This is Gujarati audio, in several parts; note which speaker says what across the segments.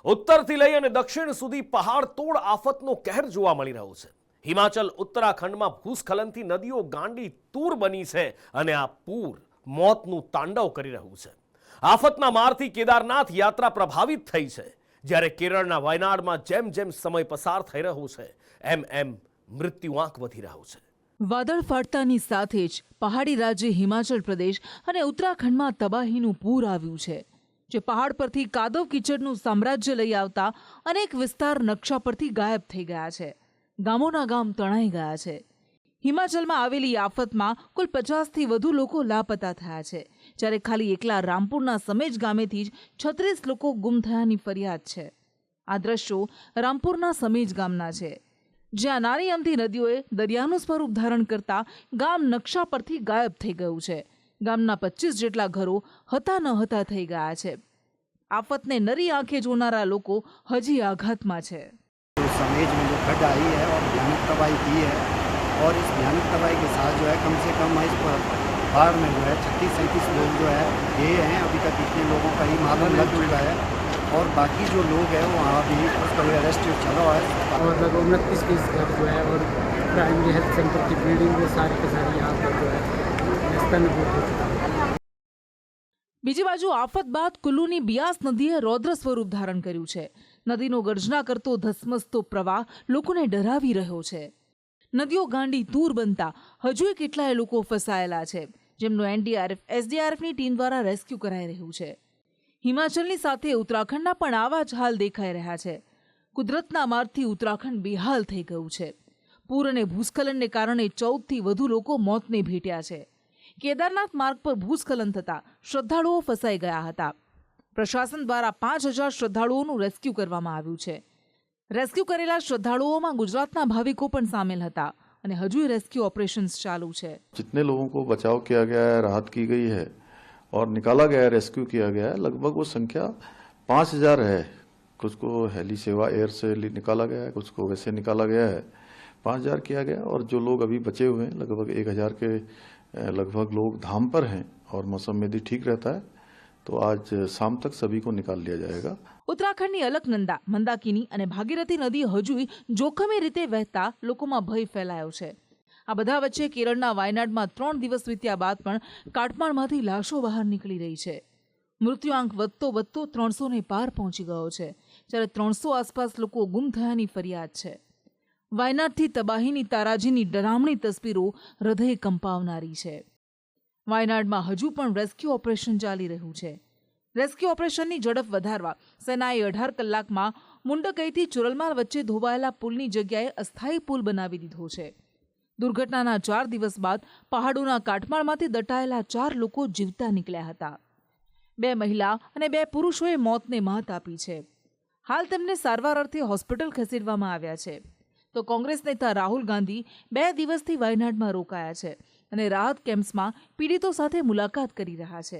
Speaker 1: ઉત્તરથી લઈ અને દક્ષિણ સુધી પહાડ તોડ આફતનો કહેર જોવા મળી રહ્યો છે। હિમાચલ ઉત્તરાખંડમાં ભૂસ્ખલનથી નદીઓ ગાંડી તૂર બની છે અને આ પૂર મોતનું તાંડવ કરી રહ્યું છે। આફતના મારથી કેદારનાથ યાત્રા પ્રભાવિત થઈ છે, જ્યારે કેરળના વાયનાડમાં જેમ જેમ સમય પસાર થઈ રહ્યો છે એમ મૃત્યુઆંક વધી રહ્યો છે।
Speaker 2: વાદળ ફાટતાની સાથે જ પહાડી રાજ્ય હિમાચલ પ્રદેશ અને ઉત્તરાખંડમાં તબાહીનું પૂર આવ્યું છે, જે પહાડ પરથી કાદવ કીચડનું સામ્રાજ્ય લઈ આવતા અનેક વિસ્તાર નકશા પરથી ગાયબ થઈ ગયા છે। ગામોના ગામ તણાઈ ગયા છે। હિમાચલમાં આવેલી આફતમાં કુલ 50થી વધુ લોકો લાપતા થયા છે, જ્યારે ખાલી એકલા રામપુરના સમેજ ગામેથી જ 36 લોકો ગુમ થયાની ફરિયાદ છે। આ દ્રશ્યો રામપુરના સમેજ ગામના છે, જ્યાં નાની અમથી નદીઓએ દરિયાનું સ્વરૂપ ધારણ કરતા ગામ નકશા પરથી ગાયબ થઈ ગયું છે। ગામના 25 જેટલા ઘરો હતા ન હતા થઈ ગયા છે। આફતને નરી આંખે જોનારા લોકો હજી આઘાતમાં છે।
Speaker 3: समेज में जो खड्ड आई है और भयानक तबाही की है, और इस भयानक तबाही के साथ जो है कम से कम इस पहाड़ में जो है 36-37 लोग जो है ये हैं। अभी तक इतने लोगों का ही मालूम लग चुका है, और बाकी जो लोग हैं वहाँ अभी उसका अरेस्ट चल रहा है।
Speaker 4: और लगभग 29 के घर जो है और प्राइमरी हेल्थ सेंटर की बिल्डिंग में सारी के सारी यहाँ पर जो है नस्तनबूद हो चुका है।
Speaker 2: બીજી બાજુ આફત બાદ કુલ્લુની બિયાસ નદીએ રૌદ્ર સ્વરૂપ ધારણ કર્યું છે। નદીનો ગર્જના કરતો ધસમસતો પ્રવાહ લોકોને ડરાવી રહ્યો છે। નદીઓ ગાંડી તૂર બનતા હજુ કેટલાય લોકો ફસાયેલા છે, જેમનું એનડીઆરએફ એસડીઆરએફની ટીમ દ્વારા રેસ્ક્યુ કરાઈ રહ્યું છે। હિમાચલની સાથે ઉત્તરાખંડના પણ આવા જ હાલ દેખાઈ રહ્યા છે। કુદરતના મારથી ઉત્તરાખંડ બેહાલ થઈ ગયું છે। પૂર અને ભૂસ્ખલનને કારણે 14થી વધુ લોકો મોતને ભેટ્યા છે। કેદારનાથ માર્ગ પર ભૂસ્ખલન થતા શ્રદ્ધાળુઓ ફસાઈ ગયા હતા। પ્રશાસન દ્વારા 5000 શ્રદ્ધાળુઓનું રેસ્ક્યુ કરવામાં આવ્યું છે। રેસ્ક્યુ કરેલા શ્રદ્ધાળુઓમાં ગુજરાતના ભાવિકો પણ સામેલ હતા અને હજુ રેસ્ક્યુ ऑपरेशंस चालू है।
Speaker 5: जितने लोगों को बचाव किया गया है, राहत की गई है और निकाला गया है, रेस्क्यू किया गया है, लगभग वो संख्या 5000 है। कुछ को हेली सेवा एयर से निकाला गया है, कुछ को वैसे निकाला गया है। 5000 किया गया और जो लोग अभी बचे हुए हैं लगभग 1000 के लगभग लोग धाम पर हैं, और मौसम यदि ठीक रहता है तो आज शाम तक सभी को निकाल लिया जाएगा।
Speaker 2: ઉત્તરાખંડની અલકનંદા, મંદાકિની અને ભાગીરથી નદી હજુ જોખમી રીતે વહેતા લોકોમાં ભય ફેલાયો છે। આ બધા વચ્ચે કેરળના વાયનાડમાં 3 દિવસ વીત્યા બાદ પણ કાટમાળમાંથી લાશો બહાર નીકળી રહી છે। મૃત્યુઆંક વધતો 300 ને પાર પહોંચી ગયો છે, જ્યારે 300 આસપાસ લોકો ગુમ થયાની ફરિયાદ છે। વાયનાડથી તબાહીની તારાજીની ડરામણી તસવીરો હૃદય કંપાવનારી છે। વાયનાડમાં હજુ પણ રેસ્ક્યુ ઓપરેશન ચાલી રહ્યું છે। રેસ્ક્યુ ઓપરેશનની ઝડપ વધારવા સેનાએ 18 કલાકમાં મુંડકઈથી ચુરલમાર વચ્ચે ધોવાયેલા પુલની જગ્યાએ અસ્થાયી પુલ બનાવી દીધો છે। દુર્ઘટનાના 4 દિવસ બાદ પહાડોના કાટમાળમાંથી દટાયેલા 4 લોકો જીવતા નીકળ્યા હતા। 2 મહિલા અને 2 પુરુષોએ મોતને માત આપી છે। હાલ તેમને સારવાર અર્થે હોસ્પિટલ ખસેડવામાં આવ્યા છે। તો કોંગ્રેસ નેતા રાહુલ ગાંધી 2 દિવસથી વાયનાડમાં રોકાયા છે અને રાહત કેમ્પ્સમાં પીડિતો સાથે મુલાકાત કરી રહ્યા છે।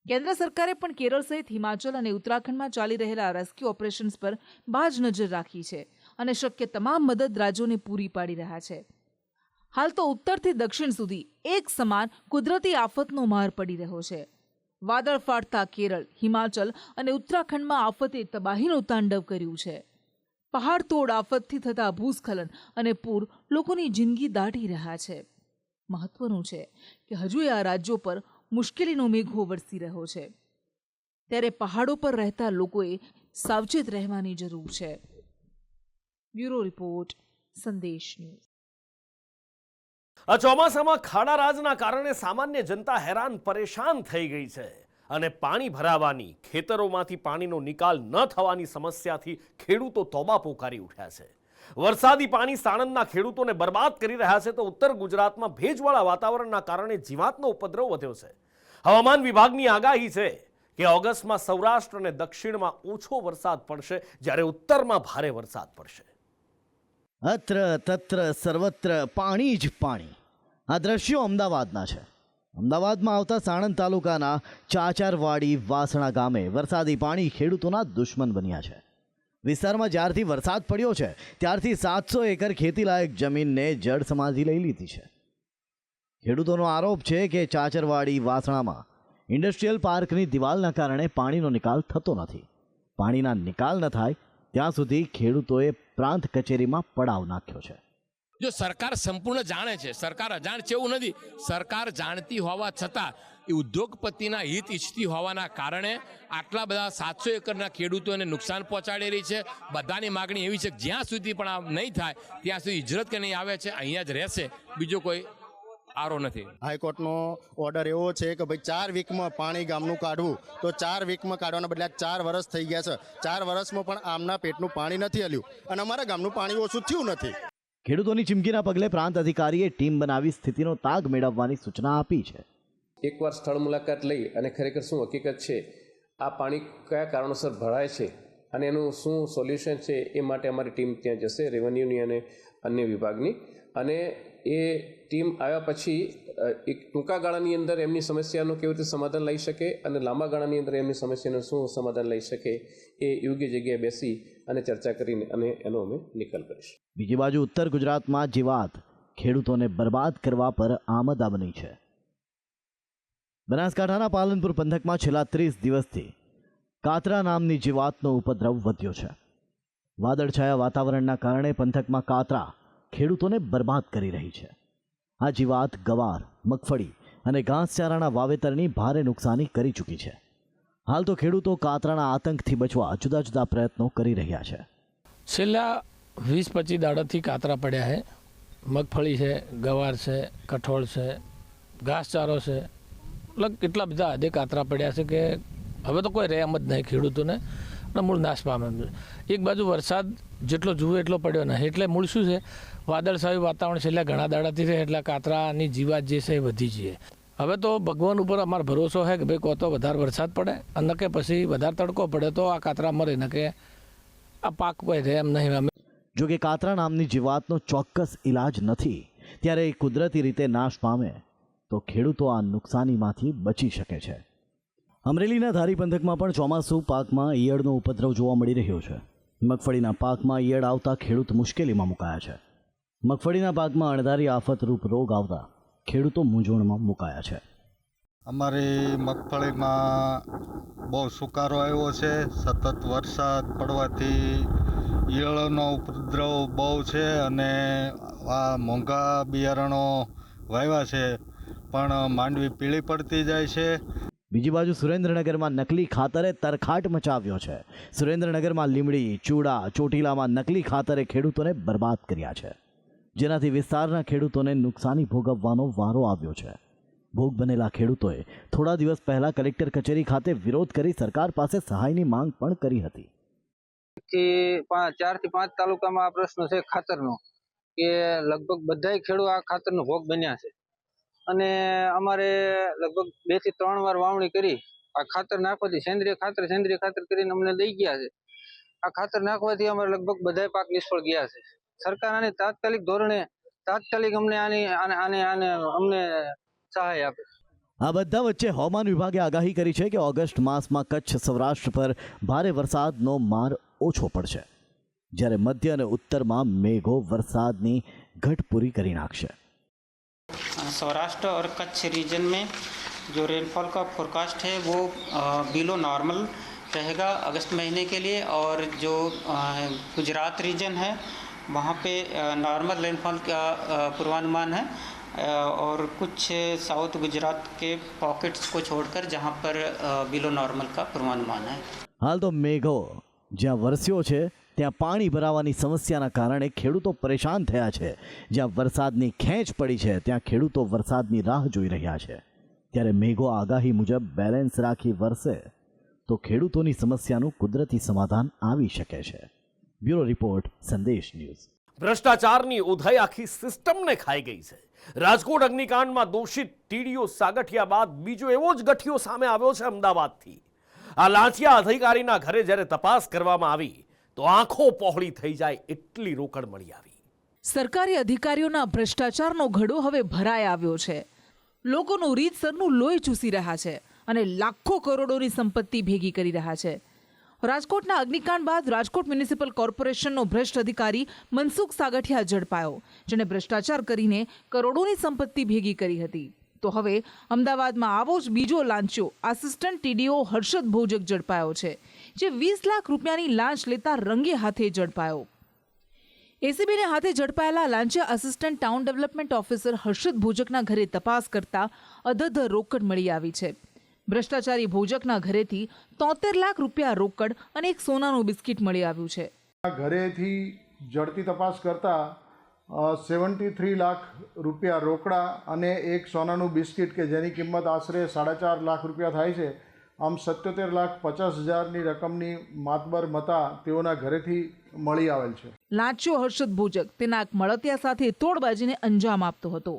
Speaker 2: કેન્દ્ર સરકારે પણ કેરળ સહિત હિમાચલ અને ઉત્તરાખંડમાં ચાલી રહેલા રેસ્ક્યુ ઓપરેશન્સ પર બાજ નજર રાખી છે અને શક્ય તમામ મદદ રાજ્યોને પૂરી પાડી રહ્યા છે। હાલ તો ઉત્તરથી દક્ષિણ સુધી એક સમાન કુદરતી આફતનો માર પડી રહ્યો છે। વાદળ ફાટતા કેરળ, હિમાચલ અને ઉત્તરાખંડમાં આફતે તબાહીનું તાંડવ કર્યું છે। પહાડ તોડ આફતથી થતા ભૂસ્ખલન અને પૂર લોકોની જિંદગી દાટી રહ્યા છે। મહત્વનું છે કે હજુ આ રાજ્યો પર મુશ્કેલીનો મેઘો વરસી રહ્યો છે, ત્યારે પહાડો પર રહેતા લોકોએ સાવચેત રહેવાની જરૂર છે। બ્યુરો રિપોર્ટ, સંદેશ ન્યૂઝ।
Speaker 1: આ ચોમાસામાં ખાડારાજના કારણે સામાન્ય જનતા હેરાન પરેશાન થઈ ગઈ છે અને પાણી ભરાવાની, ખેતરોમાંથી પાણીનો નિકાલ ન થવાની સમસ્યાથી ખેડૂતો તોબા પોકારી ઉઠ્યા છે। વરસાદી પાણી સાણંદના ખેડૂતોને બરબાદ કરી રહ્યા છે, તો ઉત્તર ગુજરાતમાં ભેજવાળા વાતાવરણના કારણે જીવાતનો ઉપદ્રવ વધ્યો છે। હવામાન વિભાગની આગાહી છે કે ઓગસ્ટમાં સૌરાષ્ટ્ર અને દક્ષિણમાં ઓછો વરસાદ પડશે, જ્યારે ઉત્તરમાં ભારે વરસાદ પડશે।
Speaker 6: અત્ર તત્ર સર્વત્ર પાણી જ પાણી। આ દ્રશ્યો અમદાવાદના છે। અમદાવાદમાં આવતા સાણંદ તાલુકાના ચાચરવાડી વાસણા ગામે વરસાદી પાણી ખેડૂતોના દુશ્મન બન્યા છે। વિસ્તારમાં જ્યારથી વરસાદ પડ્યો છે ત્યારથી 700 એકર ખેતીલાયક જમીનને જળ સમાધિ લઈ લીધી છે। ખેડૂતોનો આરોપ છે કે ચાચરવાડી વાસણામાં ઇન્ડસ્ટ્રીયલ પાર્કની દિવાલના કારણે પાણીનો નિકાલ થતો નથી। પાણીના નિકાલ ન થાય ત્યાં સુધી ખેડૂતોએ પ્રાંત કચેરીમાં પડાવ નાખ્યો છે.
Speaker 7: જો સરકાર સંપૂર્ણ જાણે છે, સરકાર અજાણ છે એવું નથી, સરકાર જાણતી હોવા છતાં એ ઉદ્યોગપતિના હિત ઈચ્છતી હોવાના કારણે આટલા બધા 700 એકરના ખેડૂતોને નુકસાન પહોંચાડી રહી છે. બધાની માગણી એવી છે કે જ્યાં સુધી પણ આ નહીં થાય ત્યાં સુધી હિજરત કે નહીં આવે છે, અહીંયા જ રહેશે, બીજો કોઈ આરો નથી.
Speaker 8: હાઈકોર્ટનો ઓર્ડર એવો છે કે ભાઈ 4 વીકમાં પાણી ગામનું કાઢવું, તો 4 વીકમાં કાઢવાના બદલે 4 વર્ષ થઈ ગયા છે. 4 વર્ષમાં પણ આમના પેટનું પાણી નથી હલ્યું અને અમારા ગામનું પાણી ઓછું થયું નથી.
Speaker 6: ખેડૂતોની ચીમકીના પગલે પ્રાંત અધિકારીએ ટીમ બનાવી સ્થિતિનો તાગ મેળવવાની સૂચના આપી છે.
Speaker 9: એકવાર સ્થળ મુલાકાત લઈ અને ખરેખર શું હકીકત છે, આ પાણી કયા કારણોસર ભરાય છે અને એનું શું સોલ્યુશન છે, એ માટે અમારી ટીમ ત્યાં જશે, રેવન્યુની અને અન્ય વિભાગની. અને એ ટીમ આવ્યા પછી એક ટૂંકા ગાળાની અંદર એમની સમસ્યાનું કેવી રીતે સમાધાન લઈ શકે અને લાંબા ગાળાની અંદર એમની સમસ્યાનું શું સમાધાન લઈ શકે, એ યોગ્ય જગ્યાએ બેસી અને ચર્ચા કરીને અને એનો અમે નિકાલ કરીશું.
Speaker 6: બીજી બાજુ ઉત્તર ગુજરાતમાં જીવાત ખેડૂતોને બરબાદ કરવા પર આમદા બની છે. બનાસકાંઠાના પાલનપુર પંથકમાં છેલ્લા 30 દિવસથી કાતરા નામની જીવાતનો ઉપદ્રવ વધ્યો છે. વાદળછાયા વાતાવરણના કારણે પંથકમાં કાતરા ખેડૂતોને બરબાદ કરી રહી છે. આ જીવાત ગવાર, મગફળી અને ઘાસચારાના વાવેતરની ભારે નુકસાની કરી ચૂકી છે. હાલ તો ખેડૂતો કાતરાના આતંકથી બચવા જુદા જુદા પ્રયત્નો કરી રહ્યા છે.
Speaker 10: છેલ્લા 20-25 દાડાથી કાતરા પડ્યા છે. મગફળી છે, ગવાર છે, કઠોળ છે, ઘાસચારો છે, એટલા બધા હદે કાતરા પડ્યા છે કે હવે તો કોઈ રહેમ જ નહીં ખેડૂતોને, અને મૂળ નાશ પામે. એક બાજુ વરસાદ જેટલો જુએ એટલો પડ્યો નહીં, એટલે મૂળ શું છે, વાદળછાયું વાતાવરણ છેલ્લા ઘણા દાડાથી છે, એટલે કાતરાની જીવાત જે છે એ વધી જઈએ. હવે તો ભગવાન ઉપર અમારો ભરોસો છે કે ભાઈ કહો તો વધારે વરસાદ પડે અને કે પછી વધારે તડકો પડે તો આ કાતરા મરે, ને કે આ પાક કોઈ રહે એમ નહીં.
Speaker 6: જો કે કાતરા નામની જીવાતનો ચોક્કસ ઇલાજ નથી, ત્યારે એ કુદરતી રીતે નાશ પામે તો ખેડૂતો આ નુકસાનીમાંથી બચી શકે છે. અમરેલીના ધારી પંથકમાં પણ ચોમાસુ પાકમાં ઈયળનો ઉપદ્રવ જોવા મળી રહ્યો છે. મગફળીના પાકમાં ઈયળ આવતા ખેડૂત મુશ્કેલીમાં મુકાયા છે. મગફળીના પાકમાં અણધારી આફતરૂપ રોગ આવતા ખેડૂતો મૂંઝવણમાં મુકાયા છે.
Speaker 11: અમારી મગફળીમાં બહુ સુકારો આવ્યો છે. સતત વરસાદ પડવાથી ઈયળનો ઉપદ્રવ બહુ છે અને આ મોંઘા બિયારણો વાવ્યા છે પણ માંડવી પીળી પડતી જાય છે.
Speaker 6: બીજી બાજુ સુરેન્દ્રનગરમાં નકલી ખાતરે તરખાટ મચાવ્યો છે. સુરેન્દ્રનગરમાં લીમડી, ચૂડા, ચોટીલામાં નકલી ખાતરે ખેડૂતોને બરબાદ કર્યા છે, જેનાથી વિસ્તારના ખેડૂતોને નુકસાની ભોગવવાનો વારો આવ્યો છે. ભોગ બનેલા ખેડૂતોએ થોડા દિવસ પહેલા કલેક્ટર કચેરી ખાતે વિરોધ કરી સરકાર પાસે સહાયની માંગ પણ કરી હતી.
Speaker 12: 4 થી 5 તાલુકામાં આ પ્રશ્ન છે ખાતરનો, કે લગભગ બધા ખેડૂતો આ ખાતરનો ભોગ બન્યા છે અને અમારે લગભગ 2 થી 3 વાર વાવણી કરી આ ખાતર નાખવાથી સેન્દ્રિય ખાતર કરીને અમને દઈ ગયા છે. આ ખાતર નાખવાથી અમારે લગભગ બધા પાક નિષ્ફળ ગયા છે. સરકાર આને તાત્કાલિક ધોરણે અમને અમને સહાય આપે.
Speaker 6: આ બધા વચ્ચે હવામાન વિભાગે આગાહી કરી છે કે ઓગસ્ટ માસમાં કચ્છ, સૌરાષ્ટ્ર પર ભારે વરસાદનો માર ઓછો પડશે, જ્યારે મધ્ય અને ઉત્તરમાં મેઘો વરસાદની ઘટ પૂરી કરી નાખશે.
Speaker 13: सौराष्ट्र और कच्छ रीजन में जो रेनफॉल का फोरकास्ट है वो बिलो नॉर्मल रहेगा अगस्त महीने के लिए, और जो गुजरात रीजन है वहाँ पे नॉर्मल रेनफॉल का पूर्वानुमान है, और कुछ साउथ गुजरात के पॉकेट्स को छोड़कर जहाँ पर बिलो नॉर्मल का पूर्वानुमान है.
Speaker 6: हाल तो मेघो જ્યાં વરસ્યો છે ત્યાં પાણી ભરાવાની સમસ્યાના કારણે ખેડૂતો પરેશાન થયા છે. જ્યાં વરસાદની ખેંચ પડી છે ત્યાં ખેડૂતો વરસાદની રાહ જોઈ રહ્યા છે. ત્યારે મેઘો આગાહી મુજબ બેલેન્સ રાખી વરસે તો ખેડૂતોની સમસ્યાનું કુદરતી સમાધાન આવી શકે છે. બ્યુરો રિપોર્ટ, સંદેશ ન્યૂઝ.
Speaker 1: ભ્રષ્ટાચારની ઉધઈ આખી સિસ્ટમને ખાઈ ગઈ છે. રાજકોટ અગ્નિકાંડમાં દોષિત ટીડીઓ સાગઠિયા બાદ બીજો એવો જ ગઠિયો સામે આવ્યો છે અમદાવાદથી. આ લાંચિયા અધિકારીના ઘરે જ્યારે તપાસ કરવામાં આવી તો આંખો પહોળી થઈ જાય એટલી રોકડ મળી આવી.
Speaker 2: સરકારી અધિકારીઓના ભ્રષ્ટાચારનો ઘડો હવે ભરાઈ આવ્યો છે. લોકોનું રીતસરનું લોહી ચૂસી રહ્યા છે અને લાખો કરોડોની સંપત્તિ ભેગી કરી રહ્યા છે. રાજકોટના અગ્નિકાંડ બાદ રાજકોટ મ્યુનિસિપલ કોર્પોરેશનનો ભ્રષ્ટ અધિકારી મનસુખ સાગઠિયા ઝડપાયો, જેણે ભ્રષ્ટાચાર કરીને કરોડોની સંપત્તિ ભેગી કરી હતી. તો હવે અમદાવાદમાં આવો જ બીજો લાંચો આસિસ્ટન્ટ ટીડીઓ હર્ષદ ભોજક ઝડપાયો છે. જે 20 લાખ રૂપિયાની લાંચ લેતા રંગે હાથે ઝડપાયો. એસીબીને હાથે ઝડપાયેલા લાંચિયા assistant town development officer Harshad ભોજકના ઘરે તપાસ કરતા અધધ રોકડ મળી આવી છે. ભ્રષ્ટાચારી ભોજકના ઘરેથી 73 લાખ રૂપિયા રોકડ અને એક સોનાનું બિસ્કિટ મળી આવ્યું છે.
Speaker 14: ઘરેથી ઝડપી તપાસ કરતા 73 લાખ રૂપિયા રોકડા અને એક સોનાનું બિસ્કિટ કે જેની કિંમત આશરે 4.5 લાખ રૂપિયા થાય છે. આમ 77,50,000ની રકમની માતબર મતા તેઓના ઘરેથી મળી આવેલ છે.
Speaker 2: લાંચિયો હર્ષદ ભોજક તેના મળતિયા સાથે તોડબાજીને અંજામ આપતો હતો.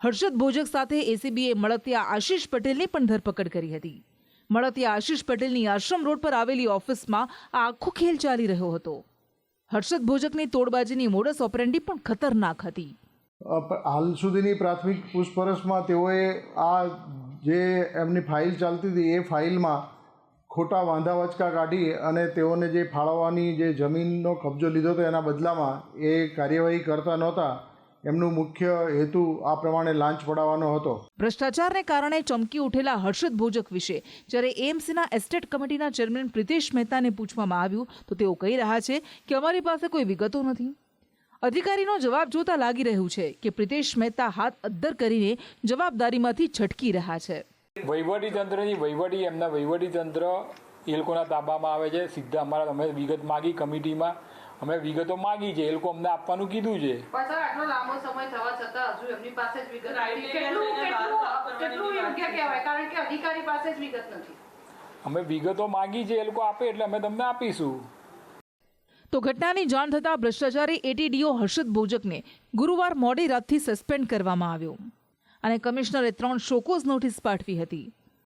Speaker 2: હર્ષદ ભોજક સાથે એસીબીએ મળતિયા આશીષ પટેલની પણ ધરપકડ કરી હતી. મળતિયા આશીષ પટેલની આશ્રમ રોડ પર આવેલી ઓફિસમાં આ આખો ખેલ ચાલી રહ્યો હતો. હર્ષદ ભોજકની તોડબાજીની મોડસ ઓપરેન્ડી પણ ખતરનાક હતી.
Speaker 14: હાલ સુધીની પ્રાથમિક પૂછપરછમાં તેઓએ આ જે એમની ફાઇલ ચાલતી હતી એ ફાઇલમાં ખોટા વાંધા વચકા કાઢી અને તેઓને જે ફાળવવાની જે જમીનનો કબજો લીધો હતો એના બદલામાં એ કાર્યવાહી કરતા નહોતા. એમનું મુખ્ય હેતુ આ પ્રમાણે લાંચ પડાવવાનો હતો.
Speaker 2: ભ્રષ્ટાચારને કારણે ચમકી ઉઠેલા હર્ષદ ભોજક વિશે જ્યારે એએમસીના એસ્ટેટ કમિટીના ચેરમેન પ્રિતેશ મહેતાને પૂછવામાં આવ્યું તો તેઓ કહી રહ્યા છે કે અમારી પાસે કોઈ વિગતો નથી. અધિકારીનો જવાબ જોતા લાગી રહ્યું છે કે પ્રિતેશ મહેતા હાથ અદ્ધર કરીને જવાબદારીમાંથી છટકી રહ્યા છે.
Speaker 15: એમના વહીવટી તંત્ર એ લોકોના તાબામાં આવે છે. સીધા અમારા અમે વિગત માગી કમિટીમાં, અમે વિગતો માગી છે, એ લોકો અમને આપવાનું કીધું છે.
Speaker 16: આટલો લાંબો સમય થવા છતાં હજુ એમની પાસે જ વિગત કેટલું યોગ્ય કહેવાય, કારણ કે અધિકારી પાસે જ વિગત નથી.
Speaker 15: અમે વિગતો માગી છે, એ લોકો આપે એટલે અમે તમને આપીશું.
Speaker 2: તો ઘટનાની જાણ થતાં ભ્રષ્ટાચારી એટીડીઓ હર્ષદ ભોજકને ગુરુવાર મોડી રાતથી સસ્પેન્ડ કરવામાં આવ્યો અને કમિશનરે 3 શોકોઝ નોટિસ પાઠવી હતી.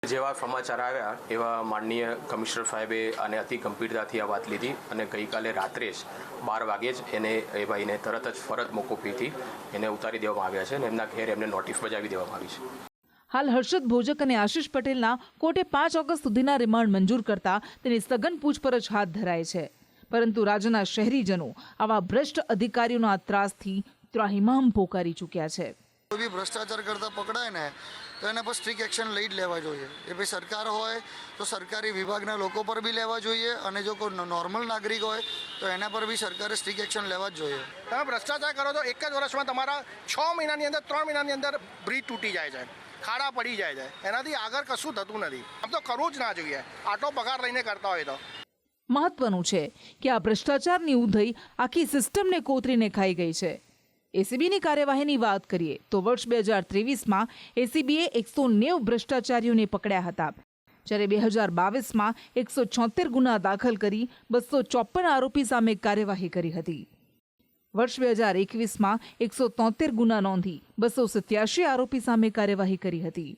Speaker 17: જેવા સમાચાર આવ્યા એવા માનનીય કમિશનર સાહેબે અને અતિ ગંભીરતાથી આ વાત લીધી અને ગઈકાલે રાત્રે જ 12 વાગે જ એ ભાઈને તરત જ ફરજ મોકૂફીથી એને ઉતારી દેવામાં આવ્યા છે અને એમના ઘેર એમને નોટિસ બજાવી દેવામાં આવી છે.
Speaker 2: હાલ હર્ષદ ભોજક અને આશીષ પટેલના કોર્ટે 5 ઓગસ્ટ સુધીના રિમાન્ડ મંજૂર કરતા તેની સઘન પૂછપરછ હાથ ધરાય છે. પરંતુ રાજ્યના શહેરીજનો આવા ભ્રષ્ટ અધિકારીઓના ત્રાસથી ત્રાહિમામ પોકારી ચૂક્યા છે.
Speaker 18: કોઈ બી ભ્રષ્ટાચાર કરતા પકડાય ને તો એના પર સ્ટ્રિક્ટ એક્શન લઈ જ લેવા જોઈએ. એ ભાઈ સરકાર હોય તો સરકારી વિભાગના લોકો પર બી લેવા જોઈએ અને જો કોઈ નોર્મલ નાગરિક હોય તો એના પર બી સરકારે સ્ટ્રિક્ટ એક્શન લેવા જ જોઈએ.
Speaker 19: તમે ભ્રષ્ટાચાર કરો તો એક જ વર્ષમાં તમારા 6 મહિનાની અંદર 3 મહિનાની અંદર બ્રિજ તૂટી જાય છે, ખાડા પડી જાય છે. એનાથી આગળ કશું થતું નથી. આમ તો કરવું જ ના જોઈએ આટલો પગાર લઈને કરતા હોય તો.
Speaker 2: મહત્વનું છે કે આ ભ્રષ્ટાચારની ઊંધઈ આખી સિસ્ટમને કોતરીને ખાઈ ગઈ છે. એસીબીની કાર્યવાહીની વાત કરીએ તો વર્ષ 2023માં એસીબીએ 190 ભ્રષ્ટાચારીઓને પકડ્યા હતા, જ્યારે 2022માં 176 ગુના દાખલ કરી 254 આરોપી સામે કાર્યવાહી કરી હતી. વર્ષ 2021માં 173 ગુના નોંધી 287 આરોપી સામે કાર્યવાહી કરી હતી.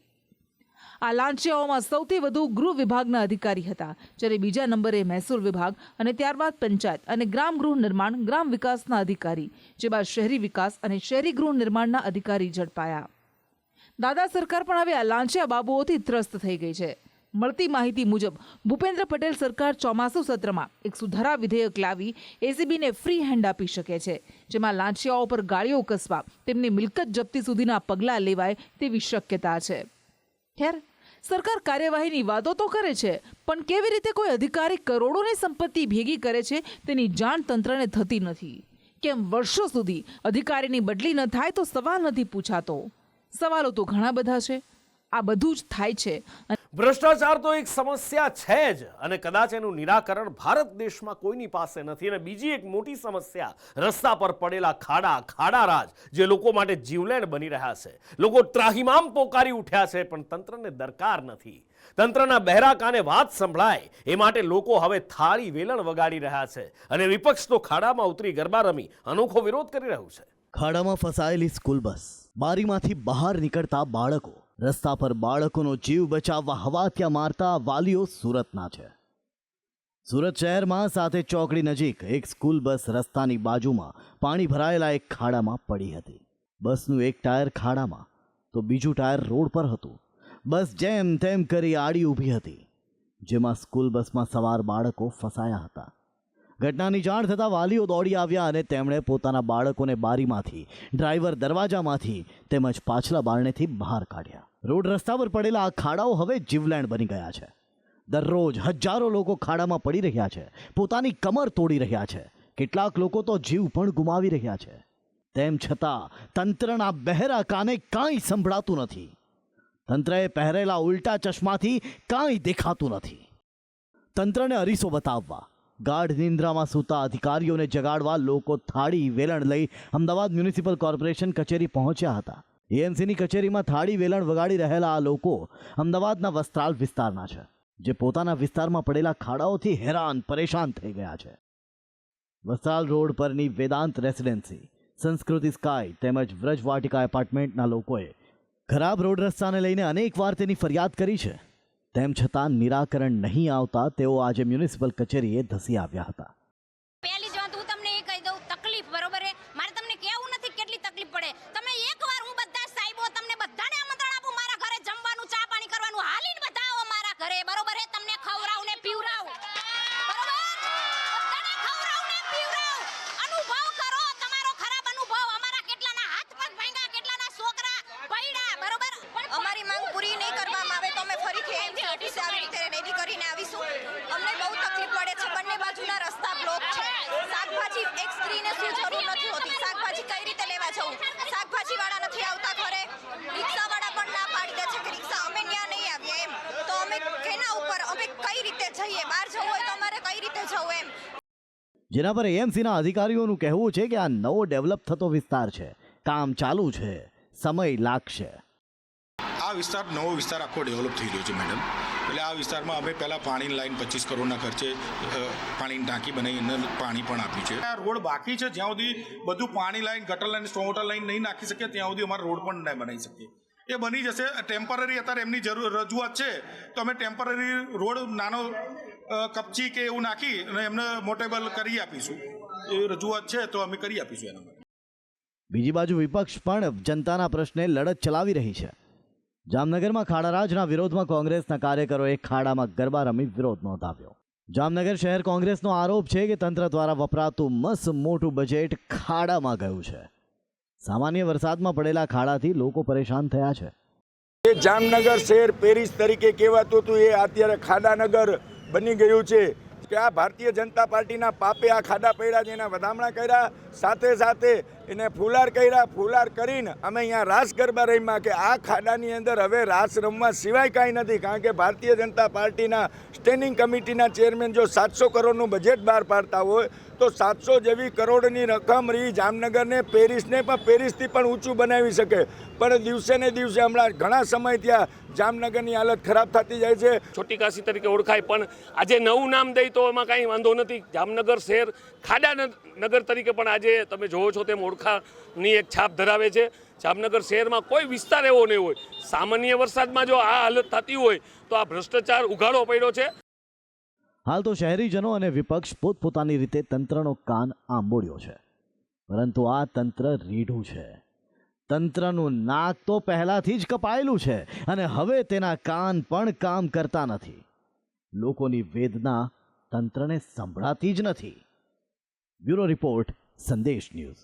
Speaker 2: આ લાંચિયાઓમાં સૌથી વધુ ગૃહ વિભાગના અધિકારી હતા, જ્યારે બીજા નંબરે મહેસૂલ વિભાગ અને ત્યારબાદ પંચાયત અને ગ્રામ ગૃહ નિર્માણ ગ્રામ વિકાસના અધિકારી, જે બાદ શહેરી વિકાસ અને શહેરી ગૃહ નિર્માણના અધિકારી ઝડપાયા. દાદા સરકાર પણ હવે આ લાંચિયા બાબુઓથી ત્રસ્ત થઈ ગઈ છે. મળતી માહિતી મુજબ ભૂપેન્દ્ર પટેલ સરકાર ચોમાસુ સત્રમાં એક સુધારા વિધેયક લાવી એસીબીને ફ્રી હેન્ડ આપી શકે છે, જેમાં લાંચિયાઓ પર ગાળીઓ કસવા તેમની મિલકત જપ્તી સુધીના પગલાં લેવાય તેવી શક્યતા છે. ખેર, સરકાર કાર્યવાહીની વાતો તો કરે છે, પણ કેવી રીતે કોઈ અધિકારી કરોડોની સંપત્તિ ભેગી કરે છે તેની જાણ તંત્રને થતી નથી. કેમ વર્ષો સુધી અધિકારીની બદલી ન થાય તો સવાલ નથી પૂછાતો? સવાલો તો ઘણા બધા છે. આ બધું જ થાય છે.
Speaker 1: ભ્રષ્ટાચાર તો એક સમસ્યા છે જ અને કદાચ એનું નિરાકરણ ભારત દેશમાં કોઈની પાસે નથી. અને બીજી એક મોટી સમસ્યા રસ્તા પર પડેલા ખાડા રાજ જે લોકો માટે જીવલેણ બની રહ્યા છે. લોકો ત્રાહિમામ પોકારી ઉઠ્યા છે, પણ તંત્રને દરકાર નથી. તંત્રના બહેરા કાને વાત સંભળાય એ માટે લોકો હવે થાળી વેલણ વગાડી રહ્યા છે અને વિપક્ષ તો ખાડામાં ઉતરી ગરબા રમી અનોખો વિરોધ કરી રહ્યું છે.
Speaker 6: ખાડામાં ફસાયેલી સ્કૂલ બસ, બારીમાંથી બહાર નીકળતા બાળકો, રસ્તા પર બાળકોનો જીવ બચાવવા હવાતિયા મારતા વાલીઓ સુરતના છે. સુરત શહેરમાં સાથે ચોકડી નજીક એક સ્કૂલ બસ રસ્તાની બાજુમાં પાણી ભરાયેલા એક ખાડામાં પડી હતી. બસનું એક ટાયર ખાડામાં તો બીજું ટાયર રોડ પર હતું. બસ જેમ તેમ કરી આડી ઊભી હતી, જેમાં સ્કૂલ બસમાં સવાર બાળકો ફસાયા હતા. ઘટનાની જાણ થતાં વાલીઓ દોડી આવ્યા અને તેમણે પોતાના બાળકોને બારીમાંથી, ડ્રાઈવર દરવાજામાંથી તેમજ પાછલા બારણેથી બહાર કાઢ્યા. રોડ રસ્તા પર પડેલા આ ખાડાઓ હવે જીવલેણ બની ગયા છે. દરરોજ હજારો લોકો ખાડામાં પડી રહ્યા છે, પોતાની કમર તોડી રહ્યા છે, કેટલાક લોકો તો જીવ પણ ગુમાવી રહ્યા છે. તેમ છતાં તંત્રના બહેરા કાને કાંઈ સંભળાતું નથી. તંત્રએ પહેરેલા ઉલટા ચશ્માથી કાંઈ દેખાતું નથી. તંત્રને અરીસો બતાવવા, ગાઢ નિંદ્રામાં સૂતા અધિકારીઓને જગાડવા લોકો થાળી વેલણ લઈ અમદાવાદ મ્યુનિસિપલ કોર્પોરેશન કચેરી પહોંચ્યા હતા. એએમસીની કચેરીમાં થાળી વેલણ વગાડી રહેલા આ લોકો અમદાવાદના વસ્ત્રાલ વિસ્તારના છે, જે પોતાના વિસ્તારમાં પડેલા ખાડાઓથી હેરાન પરેશાન થઈ ગયા છે. વસ્ત્રાલ રોડ પરની વેદાંત રેસિડેન્સી, સંસ્કૃતિ સ્કાય તેમજ વ્રજવાટિકા એપાર્ટમેન્ટના લોકોએ ખરાબ રોડ રસ્તાને લઈને અનેકવાર તેની ફરિયાદ કરી છે. તેમ છતાં નિરાકરણ નહીં આવતા તેઓ આજે મ્યુનિસિપલ કચેરીએ ધસી આવ્યા હતા.
Speaker 20: પહેલી જ વાત હું તમને એ કહી દઉં, તકલીફ બરોબર છે, મારે તમને કેવું નથી કેટલી તકલીફ પડે. તમે એકવાર હું બધા સાહેબો તમને બધાને આમંત્રણ આપું મારા ઘરે જમવાનું, ચા પાણી કરવાનું, હાલીને બધા આવો મારા ઘરે, બરોબર છે. તમને ખવરાવું ને પીવરાવું, બરોબર, બધાને ખવરાવું ને પીવરાવું. અનુભવ કરો તમારો ખરાબ અનુભવ. અમારા કેટલાના હાથ પગ ભાંગ્યા, કેટલાના છોકરા પૈડા, બરોબર.
Speaker 21: અમારી માંગ પૂરી નહીં કરવામાં આવે તો અમે ફરીથી એમસી ઓફિસે આવી રીતે રેલી કરીને આવીશું. અમને બહુ તકલીફ પડે છે, બંને બાજુના રસ્તા બ્લોક છે. શાકભાજી એક સ્ત્રીને શું જરૂર નથી હોતી, શાકભાજી કઈ રીતે લેવા જવું, શાકભાજી વાળા નથી આવતા ઘરે, રિક્ષા વાળા પણ ના પાડી દે છે કે રિક્ષા અમે ત્યાં નહીં આવીએ એમ. તો અમે કેના ઉપર, અમે કઈ રીતે જઈએ, બહાર જવું હોય તો અમારે કઈ રીતે જવું એમ.
Speaker 6: જેના પર એએમસીના અધિકારીઓનું કહેવું છે કે આ નવો ડેવલપ થતો વિસ્તાર છે, કામ ચાલુ છે, સમય લાગશે.
Speaker 22: આ વિસ્તાર નવો વિસ્તાર આખો ડેવલપ થઈ રહ્યો છે મેડમ. એટલે આ વિસ્તારમાં અમે પહેલાં પાણીની લાઈન 25 કરોડના ખર્ચે પાણીની ટાંકી બનાવીને પાણી પણ આપ્યું છે. આ રોડ બાકી છે, જ્યાં સુધી બધું પાણી લાઈન, ગટર લાઈન, સ્ટોમ વોટર લાઈન નહીં નાખી શકીએ ત્યાં સુધી અમારા રોડ પણ નહીં બનાવી શકીએ. એ બની જશે. ટેમ્પરરી અત્યારે એમની રજૂઆત છે તો અમે ટેમ્પરરી રોડ નાનો કપચી કે એવું નાખી અને એમને મોટેબલ કરી આપીશું. એ રજૂઆત છે તો અમે કરી આપીશું એના માટે.
Speaker 6: બીજી બાજુ વિપક્ષ પણ જનતાના પ્રશ્ને લડત ચલાવી રહી છે. જામનગરમાં ખાડારાજના વિરોધમાં કોંગ્રેસના કાર્યકરોએ ખાડામાં ગરબા રમી વિરોધ નોંધાવ્યો. જામનગર શહેર કોંગ્રેસનો આરોપ છે કે તંત્ર દ્વારા વપરાતું મસ્ત મોટું બજેટ ખાડામાં ગયું છે. સામાન્ય વરસાદમાં પડેલા ખાડાથી લોકો પરેશાન થયા છે.
Speaker 23: જામનગર શહેર પેરિસ તરીકે કહેવાતું હતું એ અત્યારે ખાડાનગર બની ગયું છે. કે આ ભારતીય જનતા પાર્ટીના પાપે આ ખાડા પડ્યા છે, એના વધામણા કર્યા, સાથે સાથે એને ફુલાર કર્યા. ફુલાર કરીને અમે અહીંયા રાસ ગરબા રમ્યા કે આ ખાડાની અંદર હવે રાસ રમવા સિવાય કાંઈ નથી. કારણ કે ભારતીય જનતા પાર્ટીના સ્ટેન્ડિંગ કમિટીના ચેરમેન જો 700 કરોડનું બજેટ બહાર પાડતા હોય તો 700 જેવી કરોડની રકમ રહી જામનગરને, પેરિસને પણ પેરિસથી પણ ઊંચું બનાવી શકે. પણ દિવસે ને દિવસે હમણાં ઘણા સમય ત્યાં જામનગરની હાલત ખરાબ થતી જાય છે.
Speaker 24: છોટી કાશી તરીકે ઓળખાય પણ આજે નવું નામ દઈ તો એમાં કાંઈ વાંધો નથી. જામનગર શહેર ખાડા નગર તરીકે પણ આજે તમે જોવો છો તેમ ઓળખાની એક છાપ ધરાવે છે. જામનગર શહેરમાં કોઈ વિસ્તાર એવો નહીં હોય, સામાન્ય વરસાદમાં જો આ હાલત થતી હોય તો આ ભ્રષ્ટાચાર ઉઘાડો પડ્યો છે.
Speaker 6: હાલ તો શહેરીજનો અને વિપક્ષ પોતપોતાની રીતે તંત્રનો કાન આંબોળ્યો છે, પરંતુ આ તંત્ર રીઢું છે. તંત્રનું નાક તો પહેલાથી જ કપાયેલું છે અને હવે તેના કાન પણ કામ કરતા નથી. લોકોની વેદના તંત્રને સંભળાતી જ નથી. બ્યુરો રિપોર્ટ, સંદેશ ન્યૂઝ.